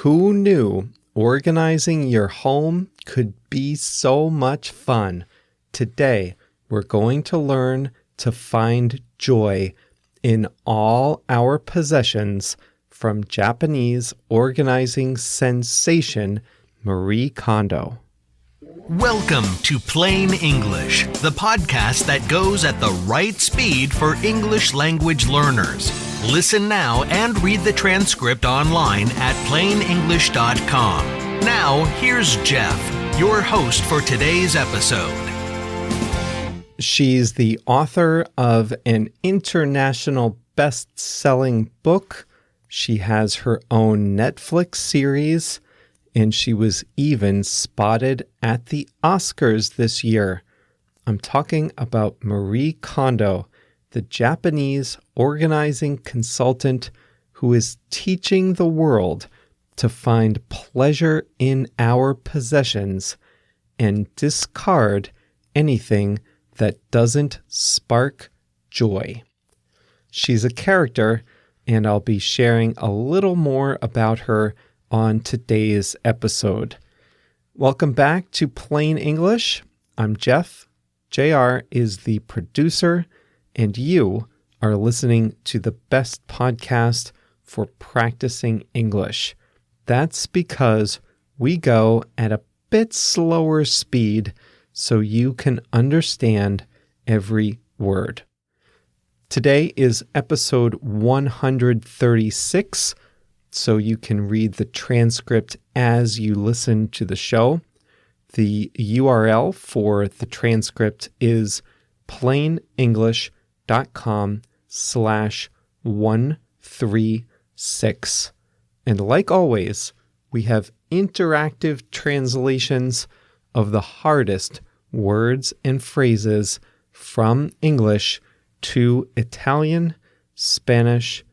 Who knew organizing your home could be so much fun? Today, we're going to learn to find joy in all our possessions from Japanese organizing sensation Marie Kondo. Welcome to Plain English, the podcast that goes at the right speed for English language learners. Listen now and read the transcript online at plainenglish.com. Now, here's Jeff, your host for today's episode. She's the author of an international best-selling book. She has her own Netflix series, and she was even spotted at the Oscars this year. I'm talking about Marie Kondo, the Japanese organizing consultant who is teaching the world to find pleasure in our possessions and discard anything that doesn't spark joy. She's a character, and I'll be sharing a little more about her on today's episode. Welcome back to Plain English. I'm Jeff. JR is the producer, and you are listening to the best podcast for practicing English. That's because we go at a bit slower speed so you can understand every word. Today is episode 136, so you can read the transcript as you listen to the show. The URL for the transcript is plainenglish.com/136. And like always, we have interactive translations of the hardest words and phrases from English to Italian, Spanish,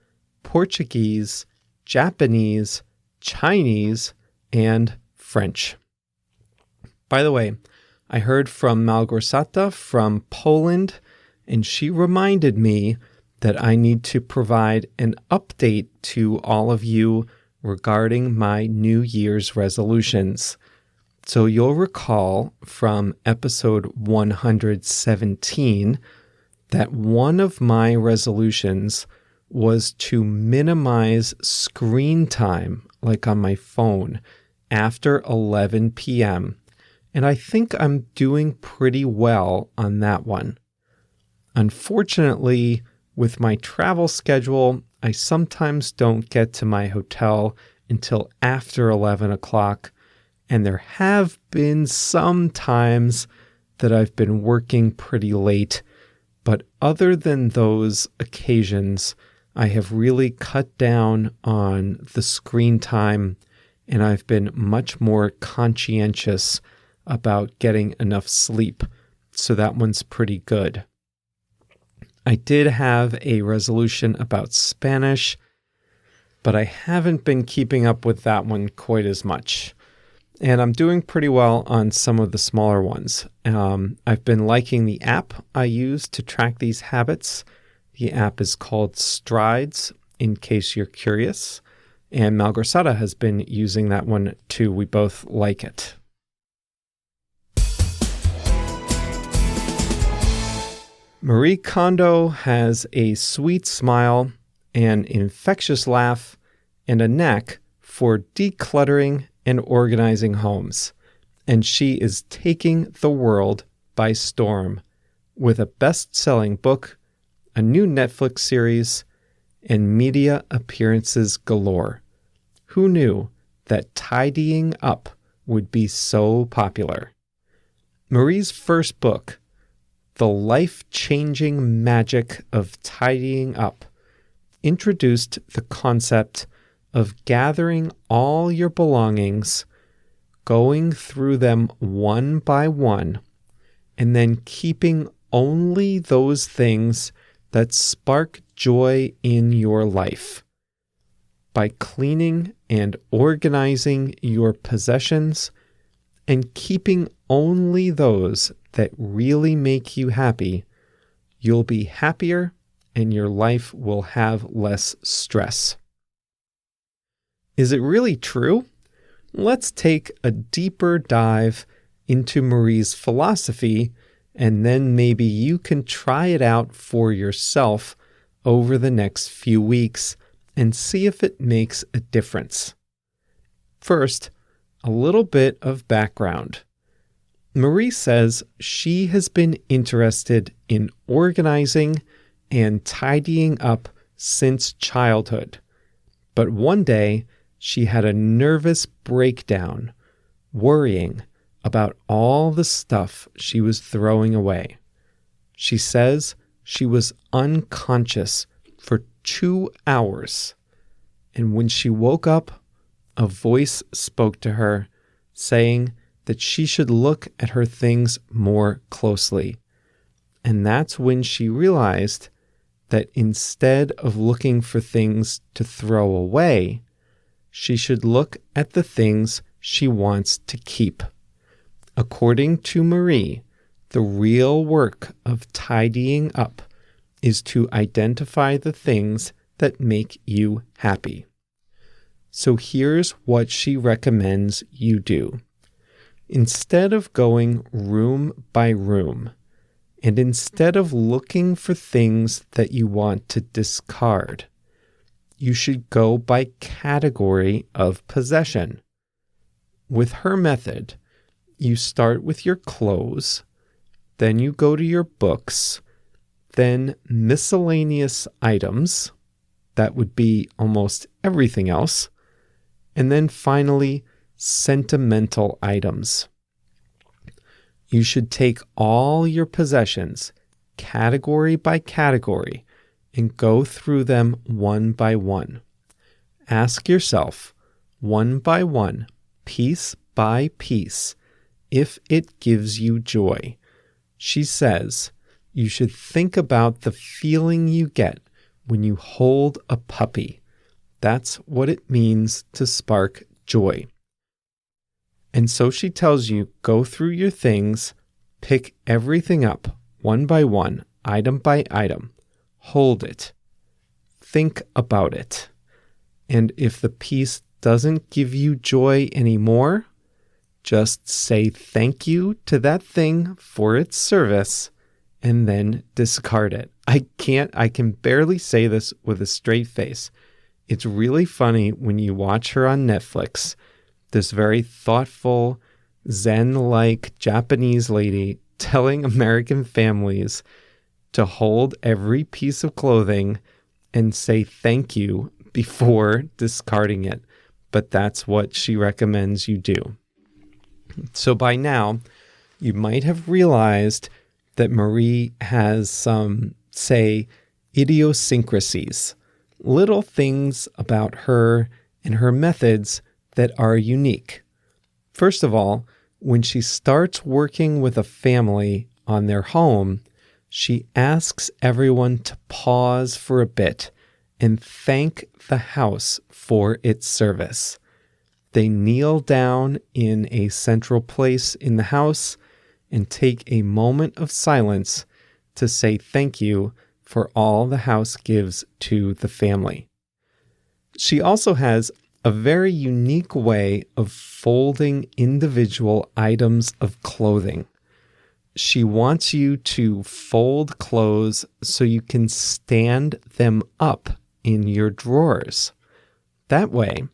Portuguese, Japanese, Chinese, and French. By the way, I heard from Małgorzata from Poland, and she reminded me that I need to provide an update to all of you regarding my New Year's resolutions. So you'll recall from episode 117 that one of my resolutions was to minimize screen time, like on my phone, after 11 p.m., and I think I'm doing pretty well on that one. Unfortunately, with my travel schedule, I sometimes don't get to my hotel until after 11 o'clock, and there have been some times that I've been working pretty late, but other than those occasions, I have really cut down on the screen time, and I've been much more conscientious about getting enough sleep, so that one's pretty good. I did have a resolution about Spanish, but I haven't been keeping up with that one quite as much. And I'm doing pretty well on some of the smaller ones. I've been liking the app I use to track these habits. The app is called Strides, in case you're curious. And Małgorzata has been using that one too. We both like it. Marie Kondo has a sweet smile, an infectious laugh, and a knack for decluttering and organizing homes. And she is taking the world by storm with a best-selling book, a new Netflix series, and media appearances galore. Who knew that tidying up would be so popular? Marie's first book, The Life-Changing Magic of Tidying Up, introduced the concept of gathering all your belongings, going through them one by one, and then keeping only those things that spark joy in your life. By cleaning and organizing your possessions and keeping only those that really make you happy, you'll be happier and your life will have less stress. Is it really true? Let's take a deeper dive into Marie's philosophy, and then maybe you can try it out for yourself over the next few weeks and see if it makes a difference. First, a little bit of background. Marie says she has been interested in organizing and tidying up since childhood, but one day she had a nervous breakdown, worrying about all the stuff she was throwing away. She says she was unconscious for 2 hours, and when she woke up, a voice spoke to her, saying that she should look at her things more closely. And that's when she realized that instead of looking for things to throw away, she should look at the things she wants to keep. According to Marie, the real work of tidying up is to identify the things that make you happy. So here's what she recommends you do. Instead of going room by room, and instead of looking for things that you want to discard, you should go by category of possession. With her method, you start with your clothes, then you go to your books, then miscellaneous items, that would be almost everything else, and then finally, sentimental items. You should take all your possessions, category by category, and go through them one by one. Ask yourself, one by one, piece by piece, if it gives you joy. She says you should think about the feeling you get when you hold a puppy. That's what it means to spark joy. And so she tells you, go through your things, pick everything up, one by one, item by item, hold it, think about it. And if the piece doesn't give you joy anymore, just say thank you to that thing for its service and then discard it. I can barely say this with a straight face. It's really funny when you watch her on Netflix, this very thoughtful, Zen-like Japanese lady telling American families to hold every piece of clothing and say thank you before discarding it. But that's what she recommends you do. So by now, you might have realized that Marie has some, say, idiosyncrasies, little things about her and her methods that are unique. First of all, when she starts working with a family on their home, she asks everyone to pause for a bit and thank the house for its service. They kneel down in a central place in the house and take a moment of silence to say thank you for all the house gives to the family. She also has a very unique way of folding individual items of clothing. She wants you to fold clothes so you can stand them up in your drawers. That way,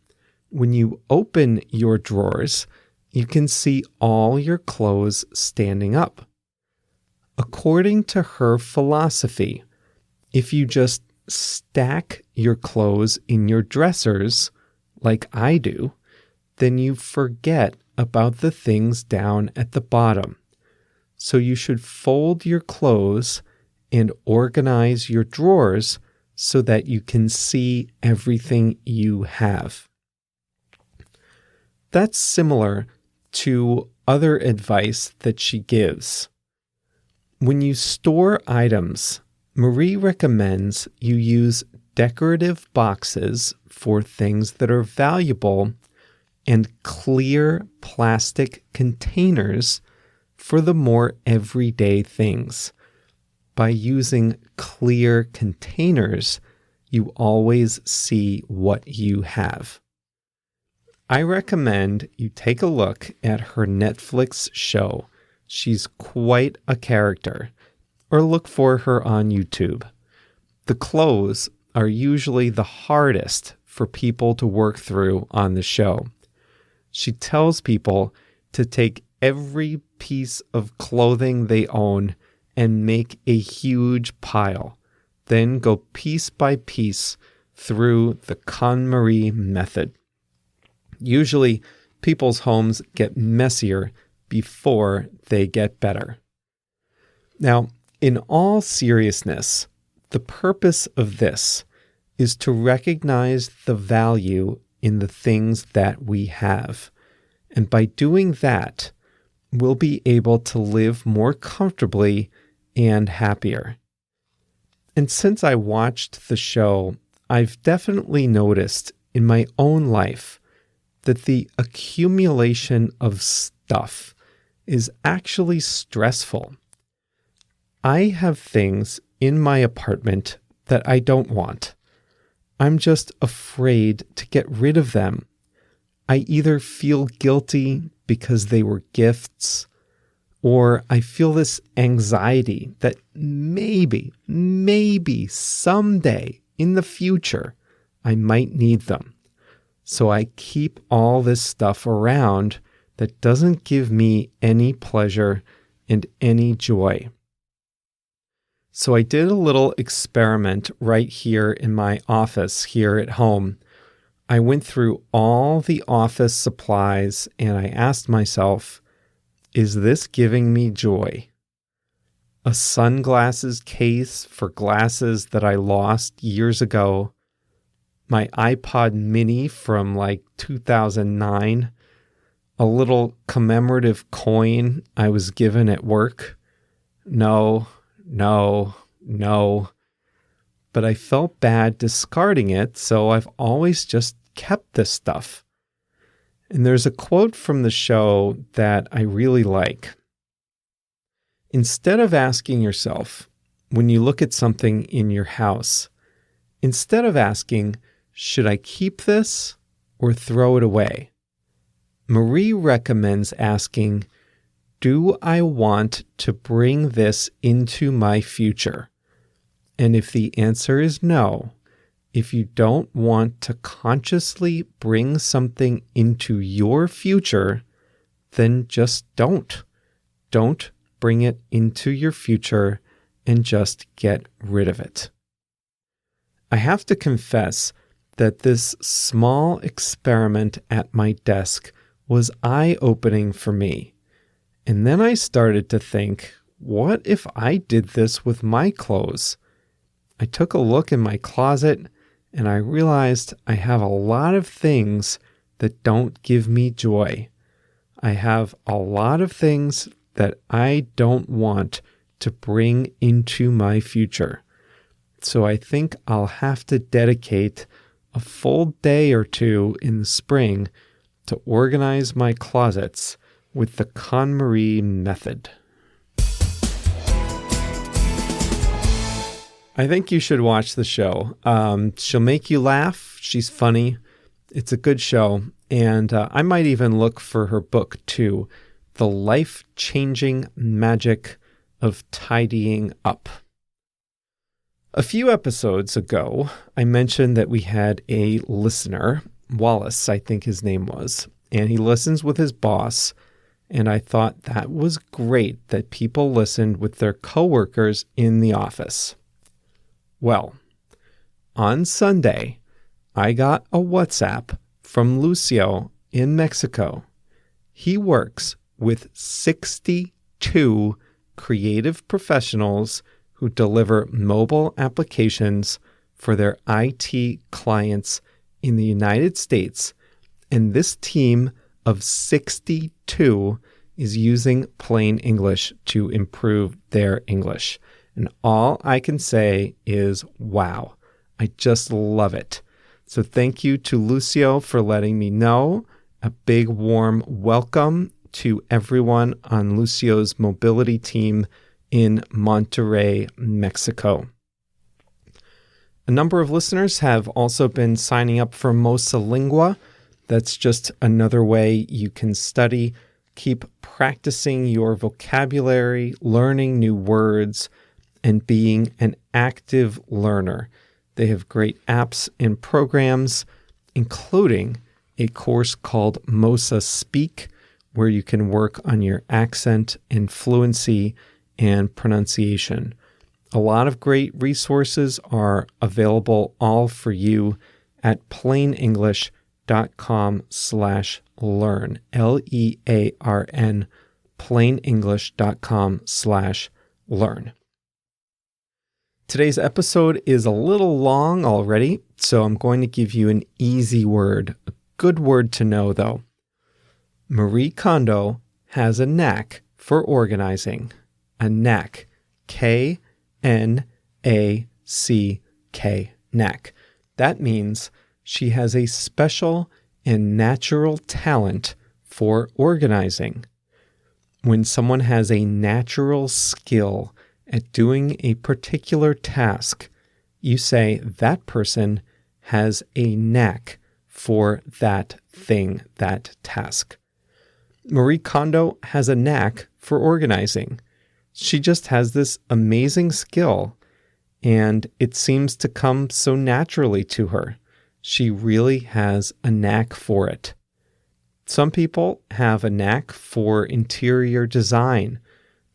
when you open your drawers, you can see all your clothes standing up. According to her philosophy, if you just stack your clothes in your dressers, like I do, then you forget about the things down at the bottom. So you should fold your clothes and organize your drawers so that you can see everything you have. That's similar to other advice that she gives. When you store items, Marie recommends you use decorative boxes for things that are valuable and clear plastic containers for the more everyday things. By using clear containers, you always see what you have. I recommend you take a look at her Netflix show. She's quite a character. Or look for her on YouTube. The clothes are usually the hardest for people to work through on the show. She tells people to take every piece of clothing they own and make a huge pile, then go piece by piece through the KonMari method. Usually, people's homes get messier before they get better. Now, in all seriousness, the purpose of this is to recognize the value in the things that we have. And by doing that, we'll be able to live more comfortably and happier. And since I watched the show, I've definitely noticed in my own life that the accumulation of stuff is actually stressful. I have things in my apartment that I don't want. I'm just afraid to get rid of them. I either feel guilty because they were gifts, or I feel this anxiety that maybe someday in the future, I might need them. So I keep all this stuff around that doesn't give me any pleasure and any joy. So I did a little experiment right here in my office here at home. I went through all the office supplies and I asked myself, is this giving me joy? A sunglasses case for glasses that I lost years ago, my iPod mini from like 2009, a little commemorative coin I was given at work. No. But I felt bad discarding it, so I've always just kept this stuff. And there's a quote from the show that I really like. Instead of asking yourself, when you look at something in your house, instead of asking, should I keep this or throw it away? Marie recommends asking, do I want to bring this into my future? And if the answer is no, if you don't want to consciously bring something into your future, then just don't. Don't bring it into your future and just get rid of it. I have to confess that this small experiment at my desk was eye-opening for me. And then I started to think, what if I did this with my clothes? I took a look in my closet and I realized I have a lot of things that don't give me joy. I have a lot of things that I don't want to bring into my future. So I think I'll have to dedicate a full day or two in the spring to organize my closets with the KonMari method. I think you should watch the show. She'll make you laugh. She's funny. It's a good show. And I might even look for her book too, The Life-Changing Magic of Tidying Up. A few episodes ago, I mentioned that we had a listener, Wallace, I think his name was, and he listens with his boss. And I thought that was great that people listened with their coworkers in the office. Well, on Sunday, I got a WhatsApp from Lucio in Mexico. He works with 62 creative professionals who deliver mobile applications for their IT clients in the United States. And this team of 62 is using plain English to improve their English. And all I can say is, wow, I just love it. So thank you to Lucio for letting me know. A big warm welcome to everyone on Lucio's mobility team in Monterrey, Mexico. A number of listeners have also been signing up for Mosalingua. That's just another way you can study. Keep practicing your vocabulary, learning new words, and being an active learner. They have great apps and programs, including a course called Você Speak, where you can work on your accent and fluency and pronunciation. A lot of great resources are available all for you at plainenglish.com/learn, LEARN, plainenglish.com/learn. Today's episode is a little long already, so I'm going to give you an easy word, a good word to know though. Marie Kondo has a knack for organizing. A knack, K-N-A-C-K, knack. That means she has a special and natural talent for organizing. When someone has a natural skill at doing a particular task, you say that person has a knack for that thing, that task. Marie Kondo has a knack for organizing. She just has this amazing skill, and it seems to come so naturally to her. She really has a knack for it. Some people have a knack for interior design.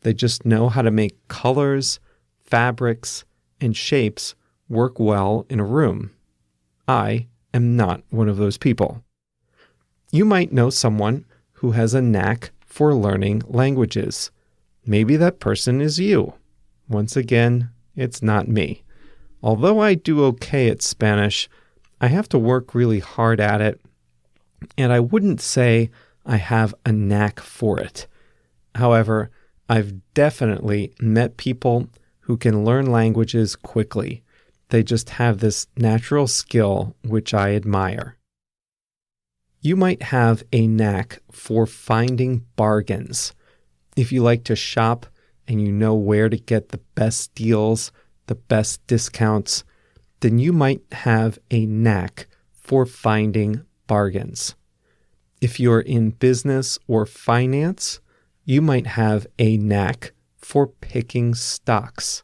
They just know how to make colors, fabrics, and shapes work well in a room. I am not one of those people. You might know someone who has a knack for learning languages. Maybe that person is you. Once again, it's not me. Although I do okay at Spanish, I have to work really hard at it, and I wouldn't say I have a knack for it. However, I've definitely met people who can learn languages quickly. They just have this natural skill, which I admire. You might have a knack for finding bargains. If you like to shop and you know where to get the best deals, the best discounts, then you might have a knack for finding bargains. If you're in business or finance, you might have a knack for picking stocks.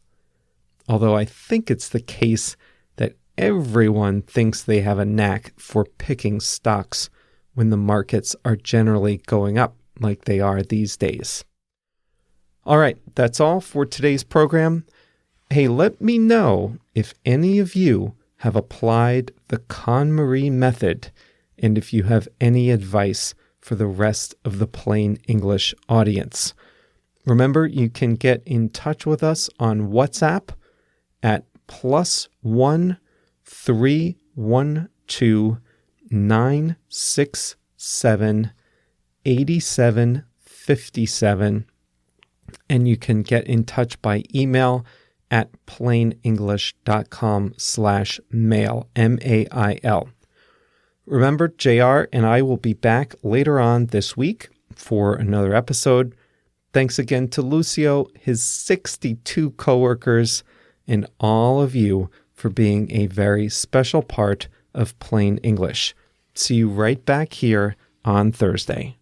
Although I think it's the case that everyone thinks they have a knack for picking stocks when the markets are generally going up like they are these days. All right, that's all for today's program. Hey, let me know if any of you have applied the KonMari method and if you have any advice for the rest of the Plain English audience. Remember, you can get in touch with us on WhatsApp at +1 312 967 8757, and you can get in touch by email at plainenglish.com/mail, MAIL. Remember, JR and I will be back later on this week for another episode. Thanks again to Lucio, his 62 coworkers, and all of you for being a very special part of Plain English. See you right back here on Thursday.